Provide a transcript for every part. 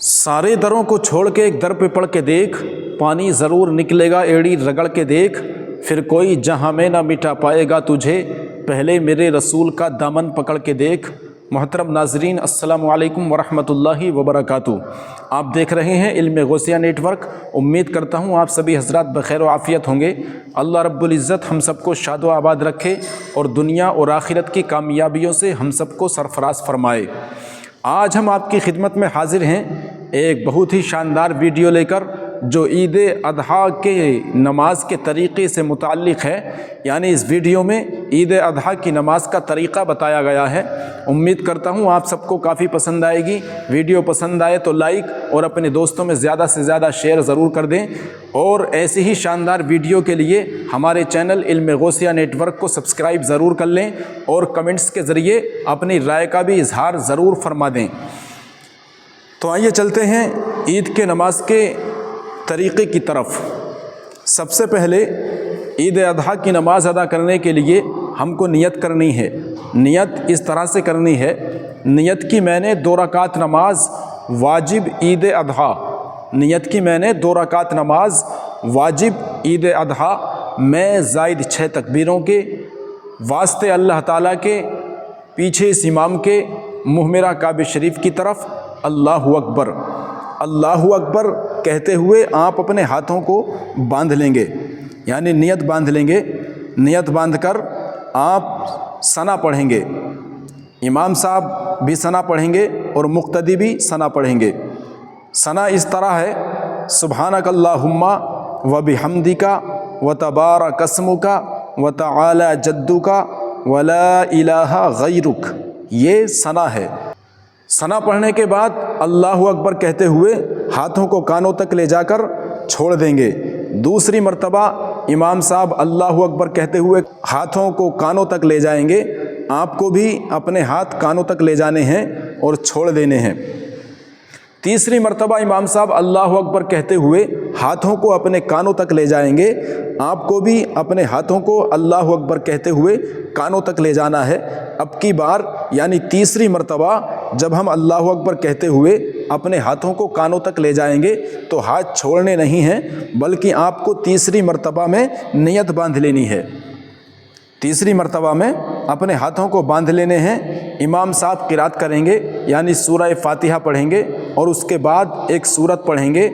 سارے دروں کو چھوڑ کے ایک در پہ پڑھ کے دیکھ، پانی ضرور نکلے گا ایڑی رگڑ کے دیکھ، پھر کوئی جہاں میں نہ مٹا پائے گا تجھے، پہلے میرے رسول کا دامن پکڑ کے دیکھ۔ محترم ناظرین، السلام علیکم ورحمۃ اللہ وبرکاتہ۔ آپ دیکھ رہے ہیں علم غوثیہ نیٹ ورک۔ امید کرتا ہوں آپ سبھی حضرات بخیر و عافیت ہوں گے۔ اللہ رب العزت ہم سب کو شاد و آباد رکھے اور دنیا اور آخرت کی کامیابیوں سے ہم سب کو سرفراز فرمائے۔ آج ہم آپ کی خدمت میں حاضر ہیں ایک بہت ہی شاندار ویڈیو لے کر، جو عید اضحیٰ کے نماز کے طریقے سے متعلق ہے۔ یعنی اس ویڈیو میں عید اضحیٰ کی نماز کا طریقہ بتایا گیا ہے۔ امید کرتا ہوں آپ سب کو کافی پسند آئے گی۔ ویڈیو پسند آئے تو لائک اور اپنے دوستوں میں زیادہ سے زیادہ شیئر ضرور کر دیں، اور ایسی ہی شاندار ویڈیو کے لیے ہمارے چینل علم غوثیہ نیٹ ورک کو سبسکرائب ضرور کر لیں، اور کمنٹس کے ذریعے اپنی رائے کا بھی اظہار ضرور فرما دیں۔ تو آئیے چلتے ہیں عید کے نماز کے طریقے کی طرف۔ سب سے پہلے عید اضحیٰ کی نماز ادا کرنے کے لیے ہم کو نیت کرنی ہے۔ نیت اس طرح سے کرنی ہے، نیت کی میں نے 2 رکعت نماز واجب عید اضحیٰ، نیت کی میں نے 2 رکعت نماز واجب عید اضحیٰ، میں زائد 6 تکبیروں کے واسطے اللہ تعالیٰ کے، پیچھے اس امام کے، منہ میرا کعبہ شریف کی طرف، اللہ اکبر اللہ اکبر کہتے ہوئے آپ اپنے ہاتھوں کو باندھ لیں گے، یعنی نیت باندھ لیں گے۔ نیت باندھ کر آپ ثنا پڑھیں گے، امام صاحب بھی ثنا پڑھیں گے اور مقتدی بھی ثنا پڑھیں گے۔ ثنا اس طرح ہے: سبحانک اللہم وبحمدک وتبارک اسمک وتعالی جدک ولا الہ غیرک، یہ ثنا ہے۔ ثنا پڑھنے کے بعد اللہ اکبر کہتے ہوئے ہاتھوں کو کانوں تک لے جا کر چھوڑ دیں گے۔ دوسری مرتبہ امام صاحب اللہ اکبر کہتے ہوئے ہاتھوں کو کانوں تک لے جائیں گے، آپ کو بھی اپنے ہاتھ کانوں تک لے جانے ہیں اور چھوڑ دینے ہیں۔ تیسری مرتبہ امام صاحب اللہ اکبر کہتے ہوئے ہاتھوں کو اپنے کانوں تک لے جائیں گے، آپ کو بھی اپنے ہاتھوں کو اللہ اکبر کہتے ہوئے کانوں تک لے جانا ہے۔ اب کی بار یعنی تیسری مرتبہ جب ہم اللہ اکبر کہتے ہوئے اپنے ہاتھوں کو کانوں تک لے جائیں گے تو ہاتھ چھوڑنے نہیں ہیں، بلکہ آپ کو تیسری مرتبہ میں نیت باندھ لینی ہے۔ تیسری مرتبہ میں اپنے ہاتھوں کو باندھ لینے ہیں۔ امام صاحب قرات کریں گے، یعنی سورہ فاتحہ پڑھیں گے اور اس کے بعد ایک سورت پڑھیں گے۔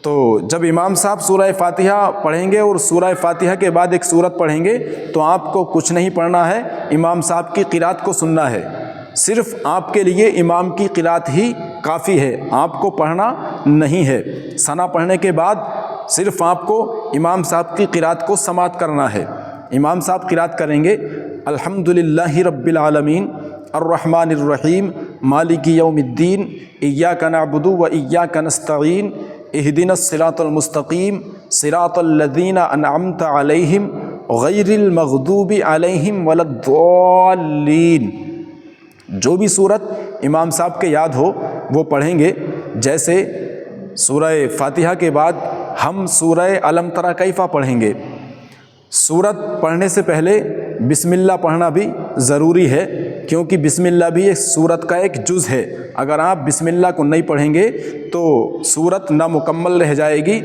تو جب امام صاحب سورہ فاتحہ پڑھیں گے اور سورہ فاتحہ کے بعد ایک سورت پڑھیں گے تو آپ کو کچھ نہیں پڑھنا ہے، امام صاحب کی قرات کو سننا ہے۔ صرف آپ کے لیے امام کی قرات ہی کافی ہے، آپ کو پڑھنا نہیں ہے۔ ثنا پڑھنے کے بعد صرف آپ کو امام صاحب کی قرات کو سماعت کرنا ہے۔ امام صاحب قرات کریں گے: الحمدللہ رب العالمین الرحمن الرحیم مالک یوم الدین ایاک نعبد و ایاک نستعین اہدنا الصراط المستقیم صراط الذین انعمت علیہم غیر المغضوب علیہم ولا الضالین۔ جو بھی صورت امام صاحب کے یاد ہو وہ پڑھیں گے۔ جیسے سورہ فاتحہ کے بعد ہم سورہ الم تری کیف پڑھیں گے۔ سورت پڑھنے سے پہلے بسم اللہ پڑھنا بھی ضروری ہے، کیونکہ بسم اللہ بھی ایک سورت کا ایک جز ہے۔ اگر آپ بسم اللہ کو نہیں پڑھیں گے تو سورت نامکمل رہ جائے گی،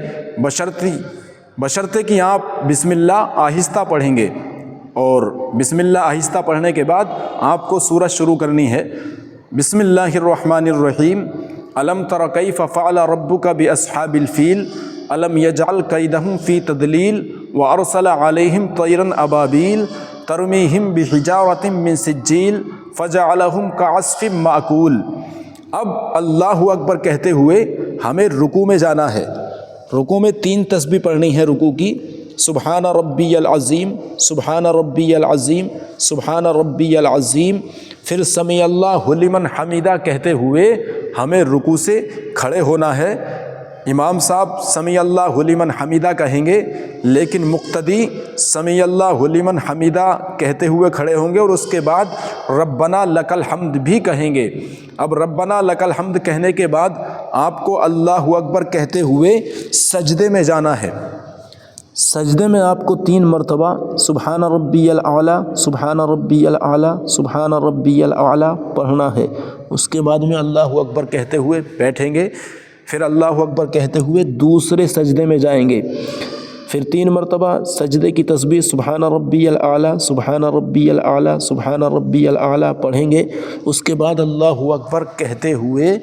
بشرطے کہ آپ بسم اللہ آہستہ پڑھیں گے۔ اور بسم اللہ آہستہ پڑھنے کے بعد آپ کو سورت شروع کرنی ہے۔ بسم اللہ الرحمن الرحیم الم تر کیف فعل ربک باصحاب الفیل الم یجعل کیدہم فی تضلیل وارسل علیہم طیرا ابابیل ترمیہم بحجارۃ من سجیل فجعلہم کعصف مأکول۔ اب اللہ اکبر کہتے ہوئے ہمیں رکوع میں جانا ہے۔ رکوع میں 3 تسبیح پڑھنی ہے رکوع کی: سبحان ربی العظیم سبحان ربی العظیم سبحان ربی العظیم۔ پھر سمیع اللہ لمن حمیدہ کہتے ہوئے ہمیں رکوع سے کھڑے ہونا ہے۔ امام صاحب سمیع اللہ لمن حمیدہ کہیں گے، لیکن مقتدی سمیع اللہ لمن حمیدہ کہتے ہوئے کھڑے ہوں گے، اور اس کے بعد ربنا لک الحمد بھی کہیں گے۔ اب ربنا لک الحمد کہنے کے بعد آپ کو اللہ اکبر کہتے ہوئے سجدے میں جانا ہے۔ سجدے میں آپ کو 3 مرتبہ سبحان ربی الاعلیٰ سبحان ربی الاعلیٰ سبحان ربی الاعلیٰ پڑھنا ہے۔ اس کے بعد میں اللہ اکبر کہتے ہوئے بیٹھیں گے، پھر اللہ اکبر کہتے ہوئے دوسرے سجدے میں جائیں گے، پھر 3 مرتبہ سجدے کی تسبیح سبحان ربی الاعلیٰ سبحان ربی الاعلیٰ سبحان ربی الاعلیٰ پڑھیں گے۔ اس کے بعد اللہ اکبر کہتے ہوئے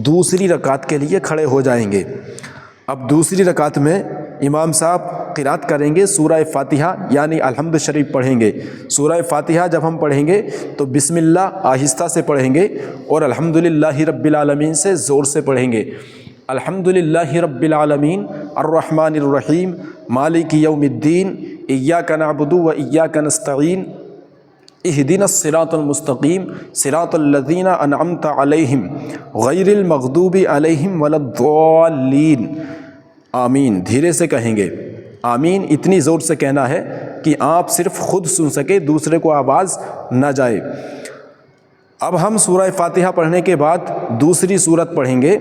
دوسری رکعت کے لیے کھڑے ہو جائیں گے۔ اب دوسری رکعت میں امام صاحب قرات کریں گے سورہ فاتحہ یعنی الحمد شریف پڑھیں گے۔ سورہ فاتحہ جب ہم پڑھیں گے تو بسم اللہ آہستہ سے پڑھیں گے اور الحمدللہ رب العالمین سے زور سے پڑھیں گے۔ الحمدللہ رب العالمین الرحمن الرحیم مالک یوم الدین ایاک نعبد و ایاک نستعین اہدنا الصراط المستقیم صراط الذین انعمت علیہم غیر المغضوب علیہم ولا الضالین، آمین دھیرے سے کہیں گے۔ آمین اتنی زور سے کہنا ہے کہ آپ صرف خود سن سکے، دوسرے کو آواز نہ جائے۔ اب ہم سورہ فاتحہ پڑھنے کے بعد دوسری سورت پڑھیں گے۔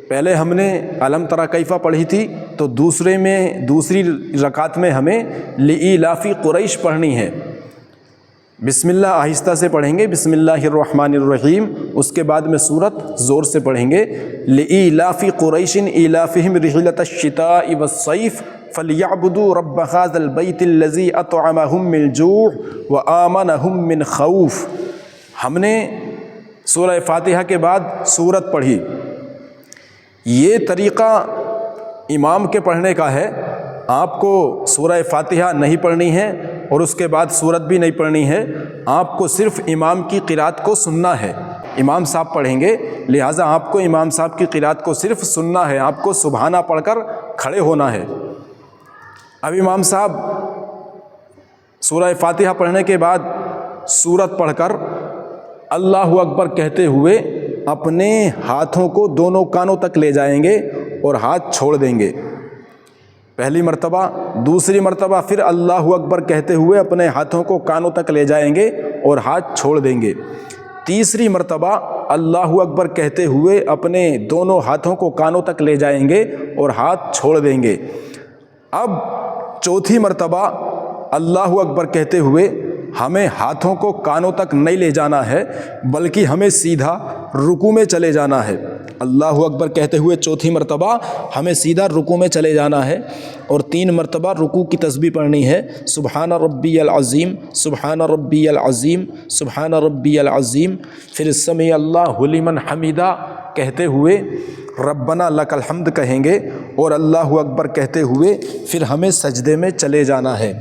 پہلے ہم نے الم تری کیف پڑھی تھی، تو دوسری رکعت میں ہمیں لإیلاف قریش پڑھنی ہے۔ بسم اللہ آہستہ سے پڑھیں گے، بسم اللہ الرحمن الرحیم، اس کے بعد میں سورت زور سے پڑھیں گے۔ لإیلاف قریش ایلافہم رحلۃ الشتاء والصیف فلیعبدوا رب ھذا البیت الذی اطعمہم من جوع وآمنہم من خوف۔ ہم نے سورہ فاتحہ کے بعد سورت پڑھی۔ یہ طریقہ امام کے پڑھنے کا ہے، آپ کو سورہ فاتحہ نہیں پڑھنی ہے اور اس کے بعد سورت بھی نہیں پڑھنی ہے، آپ کو صرف امام کی قرات کو سننا ہے۔ امام صاحب پڑھیں گے، لہٰذا آپ کو امام صاحب کی قرات کو صرف سننا ہے، آپ کو سبحانہ پڑھ کر کھڑے ہونا ہے۔ اب امام صاحب سورہ فاتحہ پڑھنے کے بعد سورت پڑھ کر اللہ اکبر کہتے ہوئے اپنے ہاتھوں کو دونوں کانوں تک لے جائیں گے اور ہاتھ چھوڑ دیں گے، پہلی مرتبہ۔ دوسری مرتبہ پھر اللہ اکبر کہتے ہوئے اپنے ہاتھوں کو کانوں تک لے جائیں گے اور ہاتھ چھوڑ دیں گے۔ تیسری مرتبہ اللہ اکبر کہتے ہوئے اپنے دونوں ہاتھوں کو کانوں تک لے جائیں گے اور ہاتھ چھوڑ دیں گے۔ اب چوتھی مرتبہ اللہ اکبر کہتے ہوئے ہمیں ہاتھوں کو کانوں تک نہیں لے جانا ہے، بلکہ ہمیں سیدھا رکوع میں چلے جانا ہے۔ اللہ اکبر کہتے ہوئے چوتھی مرتبہ ہمیں سیدھا رکوع میں چلے جانا ہے اور 3 مرتبہ رکوع کی تسبیح پڑھنی ہے، سبحان ربی العظیم سبحان ربی العظیم سبحان ربی العظیم، پھر سمیع اللہ لمن حمیدہ کہتے ہوئے ربنا لک الحمد کہیں گے اور اللہ اکبر کہتے ہوئے پھر ہمیں سجدے میں چلے جانا ہے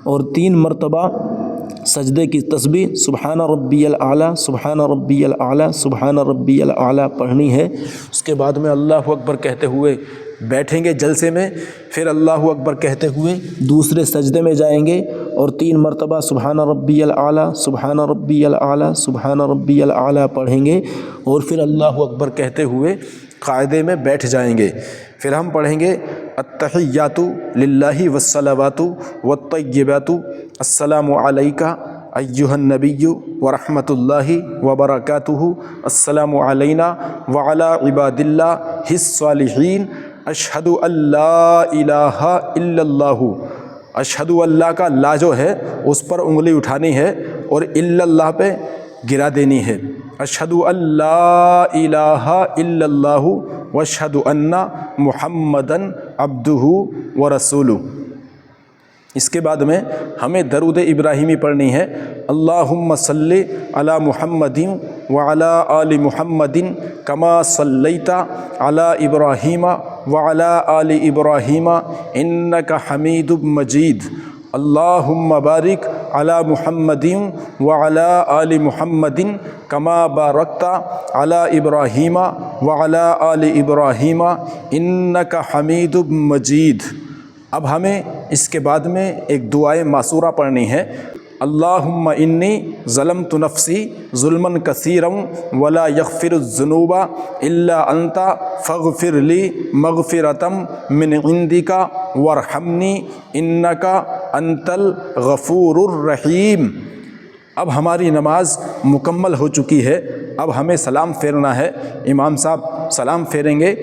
اور 3 مرتبہ سجدے کی تسبیح سبحان ربی الاعلیٰ سبحان ربی الاعلیٰ سبحان ربی الاعلیٰ پڑھنی ہے۔ اس کے بعد میں اللہ اکبر کہتے ہوئے بیٹھیں گے جلسے میں، پھر اللہ اکبر کہتے ہوئے دوسرے سجدے میں جائیں گے اور 3 مرتبہ سبحان ربی الاعلیٰ سبحان ربی الاعلیٰ سبحان ربی الاعلیٰ پڑھیں گے اور پھر اللہ اکبر کہتے ہوئے قاعدے میں بیٹھ جائیں گے۔ پھر ہم پڑھیں گے التحیات للہ والصلوات والطیبات السلام علیک ایہا النبی ورحمۃ اللہ وبرکاتہ السلام علینا وعلی عباد اللہ الصالحین اشہد ان لا الہ الا اللہ۔ اشہد اللہ کا لا جو ہے اس پر انگلی اٹھانی ہے اور الا اللہ پہ گرا دینی ہے۔ اشہد ان لا الہ الا اللہ واشہد ان محمدًا عبدہ ورسولہ۔ اس کے بعد میں ہمیں درود ابراہیمی پڑھنی ہے، اللہم صلی علی محمد وعلی آل محمد کما صلیت علی ابراہیم وعلی آل ابراہیم انک حمید مجید، اللہم بارک علی محمد وعلی آل محمد کما بارکت علی ابراہیم وعلی آل ابراہیم انک حمید مجید۔ اب ہمیں اس کے بعد میں ایک دعائے معصورہ پڑھنی ہے، اللہم انی ظلمت نفسی ظلما کثیرا ولا یغفر الذنوب الا انت فاغفر لی مغفرۃ من عندک وارحمنی انک انت الغفور الرحیم۔ اب ہماری نماز مکمل ہو چکی ہے، اب ہمیں سلام پھیرنا ہے۔ امام صاحب سلام پھیریں گے،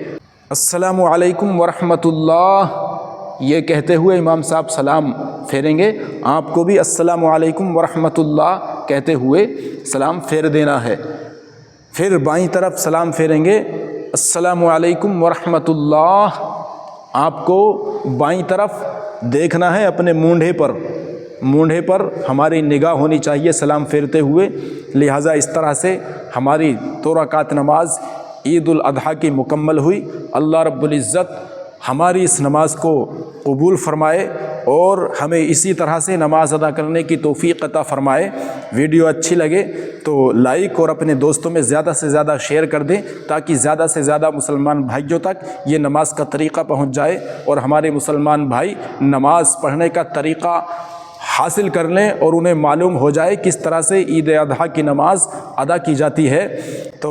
السلام علیکم ورحمۃ اللہ، یہ کہتے ہوئے امام صاحب سلام پھیریں گے، آپ کو بھی السلام علیکم ورحمۃ اللہ کہتے ہوئے سلام پھیر دینا ہے۔ پھر بائیں طرف سلام پھیریں گے السلام علیکم ورحمۃ اللہ. آپ کو بائیں طرف دیکھنا ہے اپنے مونڈھے پر ہماری نگاہ ہونی چاہیے سلام پھیرتے ہوئے. لہٰذا اس طرح سے ہماری 2 رکعت نماز عید الاضحیٰ کی مکمل ہوئی. اللہ رب العزت ہماری اس نماز کو قبول فرمائے اور ہمیں اسی طرح سے نماز ادا کرنے کی توفیق عطا فرمائے. ویڈیو اچھی لگے تو لائک اور اپنے دوستوں میں زیادہ سے زیادہ شیئر کر دیں تاکہ زیادہ سے زیادہ مسلمان بھائیوں تک یہ نماز کا طریقہ پہنچ جائے اور ہمارے مسلمان بھائی نماز پڑھنے کا طریقہ حاصل کر لیں اور انہیں معلوم ہو جائے کس طرح سے عید الاضحیٰ کی نماز ادا کی جاتی ہے. تو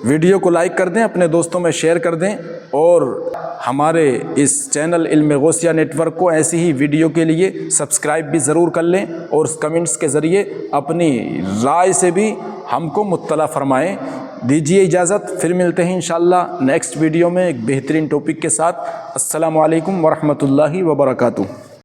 ویڈیو کو لائک کر دیں، اپنے دوستوں میں شیئر کر دیں اور ہمارے اس چینل علم غوثیہ نیٹ ورک کو ایسی ہی ویڈیو کے لیے سبسکرائب بھی ضرور کر لیں اور کمنٹس کے ذریعے اپنی رائے سے بھی ہم کو مطلع فرمائیں. دیجیے اجازت، پھر ملتے ہیں انشاءاللہ نیکسٹ ویڈیو میں ایک بہترین ٹاپک کے ساتھ. السلام علیکم ورحمۃ اللہ وبرکاتہ.